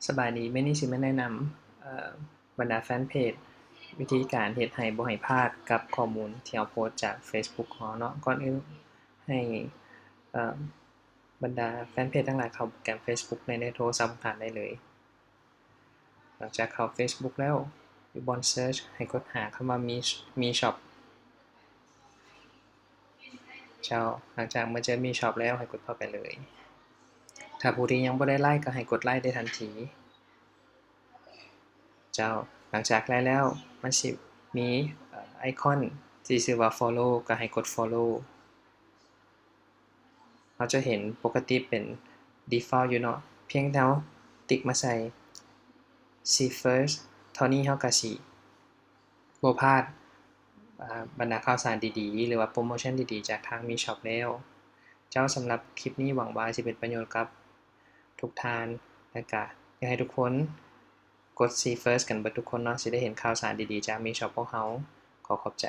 สบายดีมื้อนี้สิมาแนะนำบรรดาแฟนเพจวิธีการเฮ็ดให้บ่ให้พลาดกับข้อมูลที่เราโพสต์จากเฟซบุ๊กของเราเนาะก่อนอื่นให้เอ่อบรรดาแฟนเพจทั้งหลายเข้าโปรแกรมเฟซบุ๊กในโทรศัพท์ของท่านได้เลยหลังจากเข้าเฟซบุ๊กแล้วอยู่บนเซิร์ชให้กดหาคำว่ามีช็อปเจ้าหลังจากเมื่อเจอมีช็อปแล้วให้กดเข้าไปเลยถ้าผู้ที่ยังบ่ได้ไลค์ก็ให้กดไลค์ได้ทันทีเจ้าหลังจากไลค์แล้วมันสิมีไอคอนที่ชื่อว่า follow ก็ให้กด follow เราจะเห็นปกติเป็น default อยู่เนาะเพียงแต่เราติ๊กมาใส่ see first เท่านี้เราก็สิบ่พลาดบรรดาข่าวสารดีๆหรือว่าโปรโมชันดีๆจากทางมีช็อปแล้วเจ้าสำหรับคลิปนี้หวังว่าจะเป็นประโยชน์กับทุกท่านและก็อยากให้ทุกคนกด see first กันเบิดทุกคนเนาะสิได้เห็นข่าวสารดีๆจากมีช็อปของเราขอขอบใจ